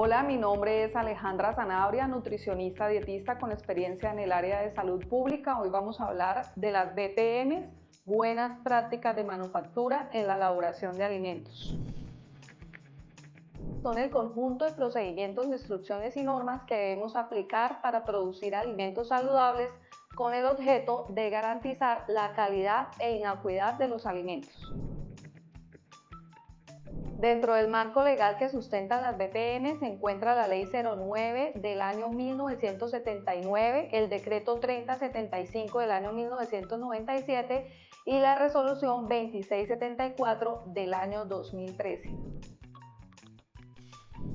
Hola, mi nombre es Alejandra Sanabria, nutricionista dietista con experiencia en el área de salud pública. Hoy vamos a hablar de las BTMs, buenas prácticas de manufactura en la elaboración de alimentos. Son el conjunto de procedimientos, instrucciones y normas que debemos aplicar para producir alimentos saludables con el objeto de garantizar la calidad e inocuidad de los alimentos. Dentro del marco legal que sustenta las BTN se encuentra la Ley 09 del año 1979, el Decreto 3075 del año 1997 y la Resolución 2674 del año 2013.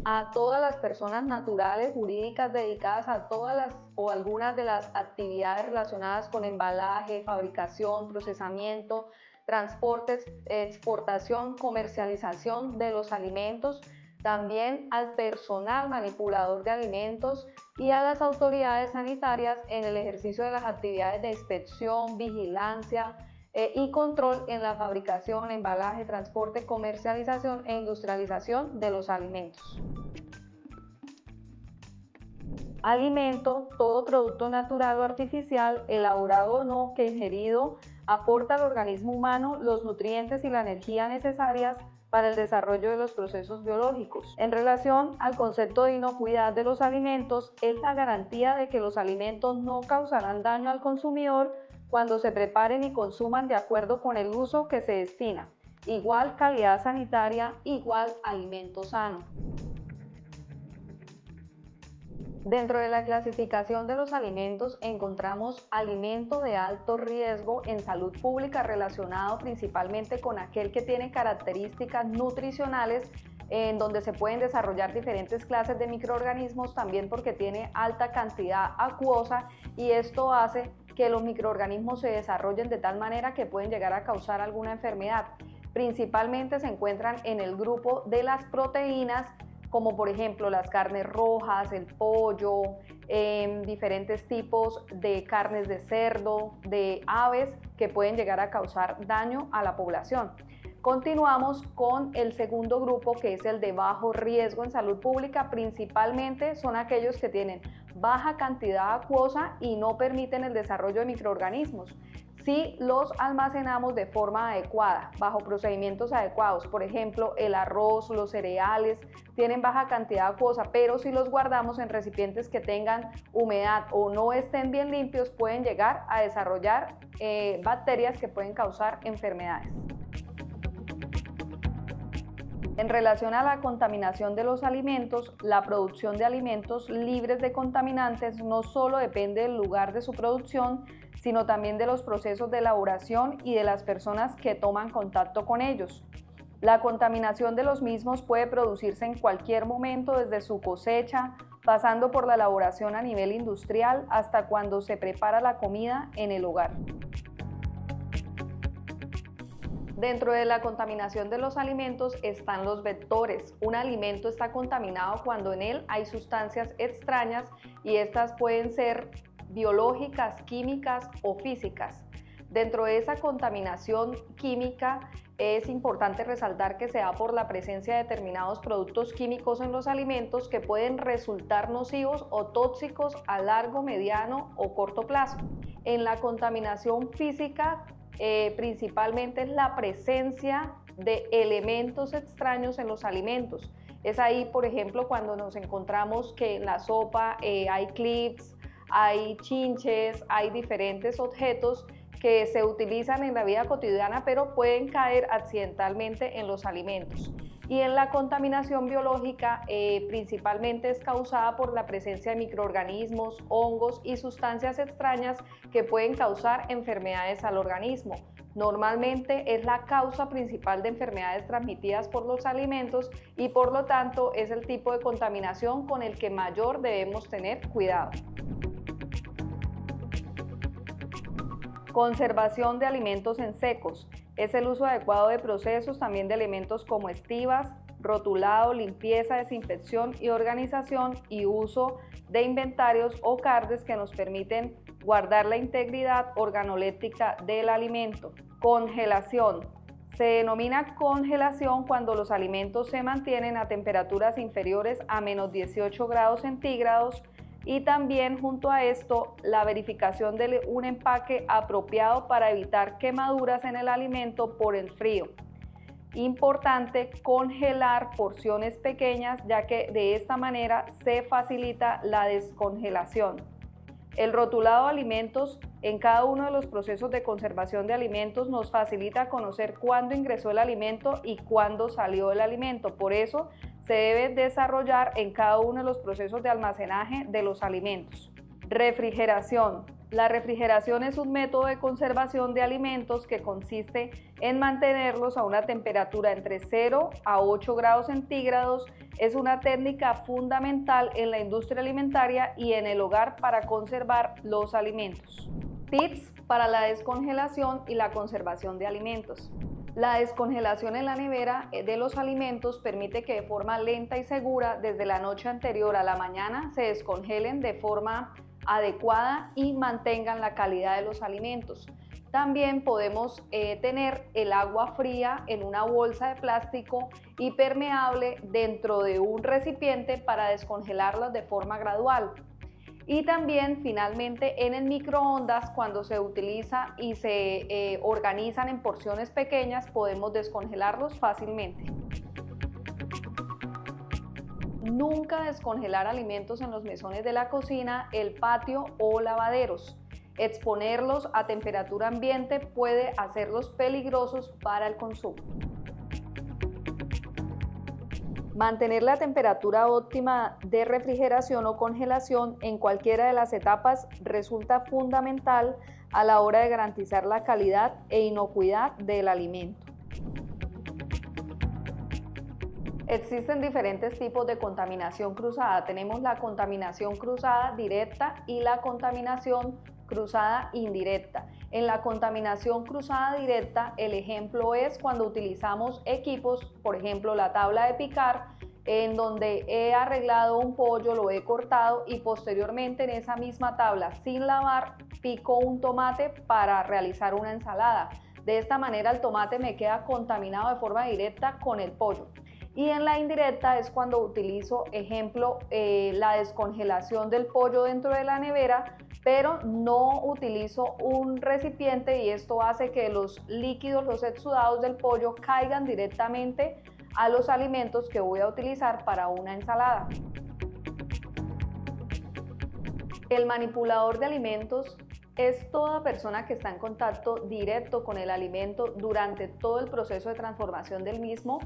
A todas las personas naturales, jurídicas dedicadas a todas las o algunas de las actividades relacionadas con embalaje, fabricación, procesamiento, transportes, exportación, comercialización de los alimentos, también al personal manipulador de alimentos y a las autoridades sanitarias en el ejercicio de las actividades de inspección, vigilancia y control en la fabricación, embalaje, transporte, comercialización e industrialización de los alimentos. Alimento, todo producto natural o artificial, elaborado o no, que ingerido aporta al organismo humano los nutrientes y la energía necesarias para el desarrollo de los procesos biológicos. En relación al concepto de inocuidad de los alimentos, es la garantía de que los alimentos no causarán daño al consumidor cuando se preparen y consuman de acuerdo con el uso que se destina. Igual calidad sanitaria, igual alimento sano. Dentro de la clasificación de los alimentos encontramos alimento de alto riesgo en salud pública relacionado principalmente con aquel que tiene características nutricionales en donde se pueden desarrollar diferentes clases de microorganismos, también porque tiene alta cantidad acuosa y esto hace que los microorganismos se desarrollen de tal manera que pueden llegar a causar alguna enfermedad. Principalmente se encuentran en el grupo de las proteínas, como por ejemplo las carnes rojas, el pollo, diferentes tipos de carnes de cerdo, de aves que pueden llegar a causar daño a la población. Continuamos con el segundo grupo, que es el de bajo riesgo en salud pública. Principalmente son aquellos que tienen baja cantidad acuosa y no permiten el desarrollo de microorganismos. Si los almacenamos de forma adecuada, bajo procedimientos adecuados, por ejemplo, el arroz, los cereales, tienen baja cantidad acuosa, pero si los guardamos en recipientes que tengan humedad o no estén bien limpios, pueden llegar a desarrollar bacterias que pueden causar enfermedades. En relación a la contaminación de los alimentos, la producción de alimentos libres de contaminantes no solo depende del lugar de su producción, sino también de los procesos de elaboración y de las personas que toman contacto con ellos. La contaminación de los mismos puede producirse en cualquier momento, desde su cosecha, pasando por la elaboración a nivel industrial, hasta cuando se prepara la comida en el hogar. Dentro de la contaminación de los alimentos están los vectores. Un alimento está contaminado cuando en él hay sustancias extrañas y estas pueden ser biológicas, químicas o físicas. Dentro de esa contaminación química es importante resaltar que se da por la presencia de determinados productos químicos en los alimentos que pueden resultar nocivos o tóxicos a largo, mediano o corto plazo. En la contaminación física, principalmente es la presencia de elementos extraños en los alimentos. Es ahí, por ejemplo, cuando nos encontramos que en la sopa hay clips, hay chinches, hay diferentes objetos que se utilizan en la vida cotidiana, pero pueden caer accidentalmente en los alimentos. Y en la contaminación biológica principalmente es causada por la presencia de microorganismos, hongos y sustancias extrañas que pueden causar enfermedades al organismo. Normalmente es la causa principal de enfermedades transmitidas por los alimentos y por lo tanto es el tipo de contaminación con el que mayor debemos tener cuidado. Conservación de alimentos en secos. Es el uso adecuado de procesos, también de elementos como estivas, rotulado, limpieza, desinfección y organización y uso de inventarios o cards que nos permiten guardar la integridad organoléptica del alimento. Congelación. Se denomina congelación cuando los alimentos se mantienen a temperaturas inferiores a menos 18 grados centígrados y también junto a esto la verificación de un empaque apropiado para evitar quemaduras en el alimento por el frío. Importante congelar porciones pequeñas ya que de esta manera se facilita la descongelación. El rotulado de alimentos en cada uno de los procesos de conservación de alimentos nos facilita conocer cuándo ingresó el alimento y cuándo salió el alimento. Por eso se debe desarrollar en cada uno de los procesos de almacenaje de los alimentos. Refrigeración. La refrigeración es un método de conservación de alimentos que consiste en mantenerlos a una temperatura entre 0 a 8 grados centígrados. Es una técnica fundamental en la industria alimentaria y en el hogar para conservar los alimentos. Tips para la descongelación y la conservación de alimentos. La descongelación en la nevera de los alimentos permite que de forma lenta y segura desde la noche anterior a la mañana se descongelen de forma adecuada y mantengan la calidad de los alimentos. También podemos tener el agua fría en una bolsa de plástico impermeable dentro de un recipiente para descongelarlas de forma gradual. Y también finalmente en el microondas, cuando se utiliza y se organizan en porciones pequeñas, podemos descongelarlos fácilmente. Nunca descongelar alimentos en los mesones de la cocina, el patio o lavaderos. Exponerlos a temperatura ambiente puede hacerlos peligrosos para el consumo. Mantener la temperatura óptima de refrigeración o congelación en cualquiera de las etapas resulta fundamental a la hora de garantizar la calidad e inocuidad del alimento. Existen diferentes tipos de contaminación cruzada. Tenemos la contaminación cruzada directa y la contaminación cruzada indirecta. En la contaminación cruzada directa, el ejemplo es cuando utilizamos equipos, por ejemplo la tabla de picar, en donde he arreglado un pollo, lo he cortado y posteriormente en esa misma tabla, sin lavar, pico un tomate para realizar una ensalada. De esta manera el tomate me queda contaminado de forma directa con el pollo. Y en la indirecta es cuando utilizo, ejemplo, la descongelación del pollo dentro de la nevera, pero no utilizo un recipiente y esto hace que los líquidos, los exudados del pollo caigan directamente a los alimentos que voy a utilizar para una ensalada. El manipulador de alimentos es toda persona que está en contacto directo con el alimento durante todo el proceso de transformación del mismo.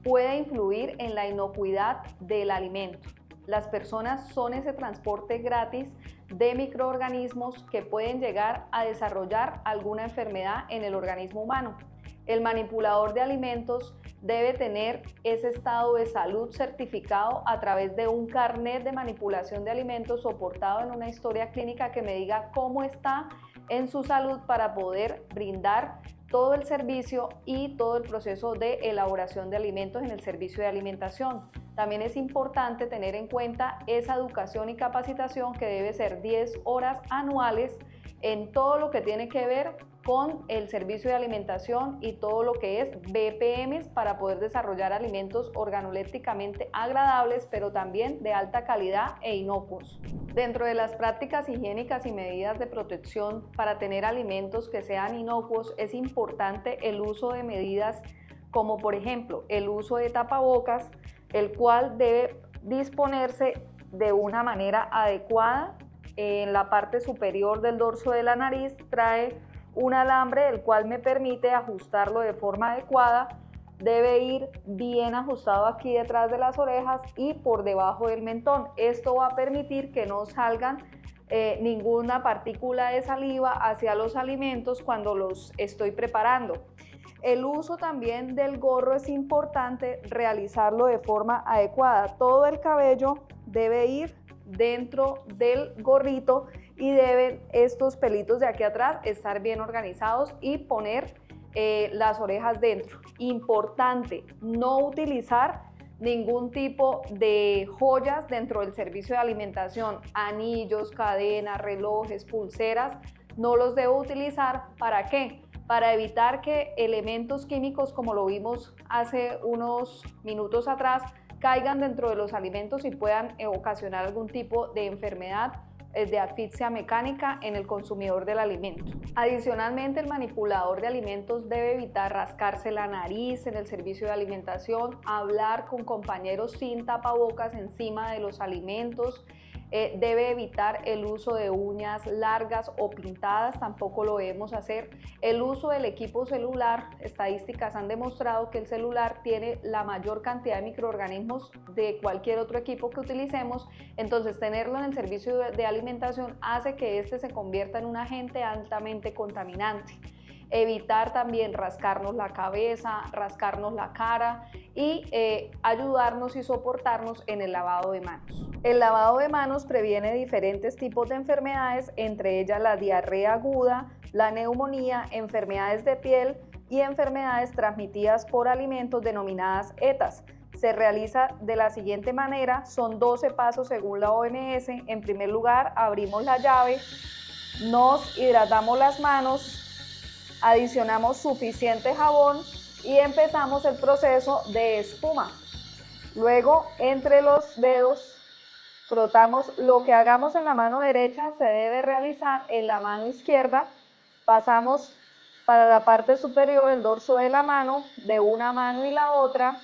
Puede influir en la inocuidad del alimento. Las personas son ese transporte gratis de microorganismos que pueden llegar a desarrollar alguna enfermedad en el organismo humano. El manipulador de alimentos debe tener ese estado de salud certificado a través de un carnet de manipulación de alimentos soportado en una historia clínica que me diga cómo está en su salud para poder brindar todo el servicio y todo el proceso de elaboración de alimentos en el servicio de alimentación. También es importante tener en cuenta esa educación y capacitación que debe ser 10 horas anuales en todo lo que tiene que ver con el servicio de alimentación y todo lo que es BPMs para poder desarrollar alimentos organolépticamente agradables, pero también de alta calidad e inocuos. Dentro de las prácticas higiénicas y medidas de protección para tener alimentos que sean inocuos, es importante el uso de medidas como por ejemplo el uso de tapabocas, el cual debe disponerse de una manera adecuada. En la parte superior del dorso de la nariz trae un alambre el cual me permite ajustarlo de forma adecuada. Debe ir bien ajustado aquí detrás de las orejas y por debajo del mentón. Esto va a permitir que no salgan ninguna partícula de saliva hacia los alimentos cuando los estoy preparando. El uso también del gorro es importante realizarlo de forma adecuada. Todo el cabello debe ir dentro del gorrito y deben estos pelitos de aquí atrás estar bien organizados y poner las orejas dentro. Importante, no utilizar ningún tipo de joyas dentro del servicio de alimentación, anillos, cadenas, relojes, pulseras, no los debo utilizar. ¿Para qué? para evitar que elementos químicos, como lo vimos hace unos minutos atrás, caigan dentro de los alimentos y puedan ocasionar algún tipo de enfermedad de asfixia mecánica en el consumidor del alimento. Adicionalmente, el manipulador de alimentos debe evitar rascarse la nariz en el servicio de alimentación, hablar con compañeros sin tapabocas encima de los alimentos, debe evitar el uso de uñas largas o pintadas, tampoco lo debemos hacer. El uso del equipo celular, estadísticas han demostrado que el celular tiene la mayor cantidad de microorganismos de cualquier otro equipo que utilicemos, entonces tenerlo en el servicio de alimentación hace que este se convierta en un agente altamente contaminante. Evitar también rascarnos la cabeza, rascarnos la cara y ayudarnos y soportarnos en el lavado de manos. El lavado de manos previene diferentes tipos de enfermedades, entre ellas la diarrea aguda, la neumonía, enfermedades de piel y enfermedades transmitidas por alimentos denominadas ETAs. Se realiza de la siguiente manera, son 12 pasos según la OMS. En primer lugar, abrimos la llave, nos hidratamos las manos, adicionamos suficiente jabón y empezamos el proceso de espuma. Luego, entre los dedos, frotamos. Lo que hagamos en la mano derecha se debe realizar en la mano izquierda. Pasamos para la parte superior del dorso de la mano, de una mano y la otra,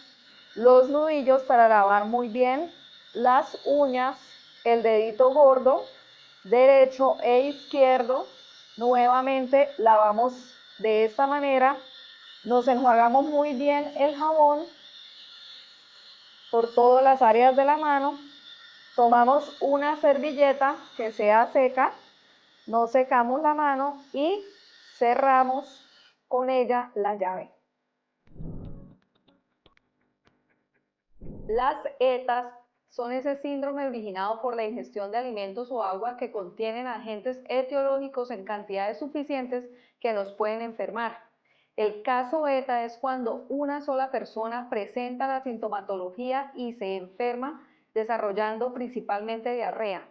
los nudillos para lavar muy bien las uñas, el dedito gordo, derecho e izquierdo. Nuevamente lavamos de esta manera, nos enjuagamos muy bien el jabón por todas las áreas de la mano, tomamos una servilleta que sea seca, nos secamos la mano y cerramos con ella la llave. Las ETAs son ese síndrome originado por la ingestión de alimentos o agua que contienen agentes etiológicos en cantidades suficientes que nos pueden enfermar. El caso ETA es cuando una sola persona presenta la sintomatología y se enferma, desarrollando principalmente diarrea.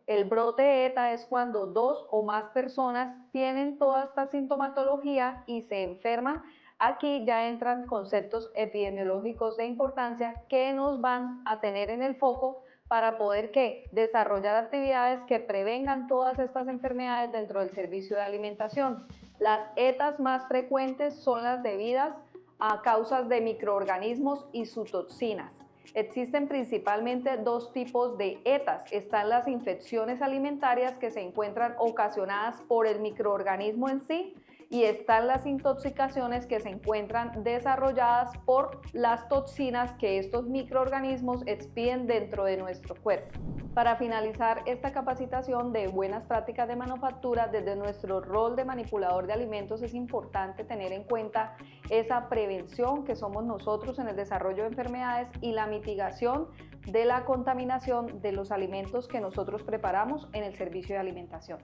El brote ETA es cuando 2 o más personas tienen toda esta sintomatología y se enferman. Aquí ya entran conceptos epidemiológicos de importancia que nos van a tener en el foco para poder desarrollar actividades que prevengan todas estas enfermedades dentro del servicio de alimentación. Las ETAs más frecuentes son las debidas a causas de microorganismos y zootoxinas. Existen principalmente 2 tipos de ETAs. Están las infecciones alimentarias que se encuentran ocasionadas por el microorganismo en sí, y están las intoxicaciones que se encuentran desarrolladas por las toxinas que estos microorganismos expiden dentro de nuestro cuerpo. Para finalizar esta capacitación de buenas prácticas de manufactura, desde nuestro rol de manipulador de alimentos es importante tener en cuenta esa prevención que somos nosotros en el desarrollo de enfermedades y la mitigación de la contaminación de los alimentos que nosotros preparamos en el servicio de alimentación.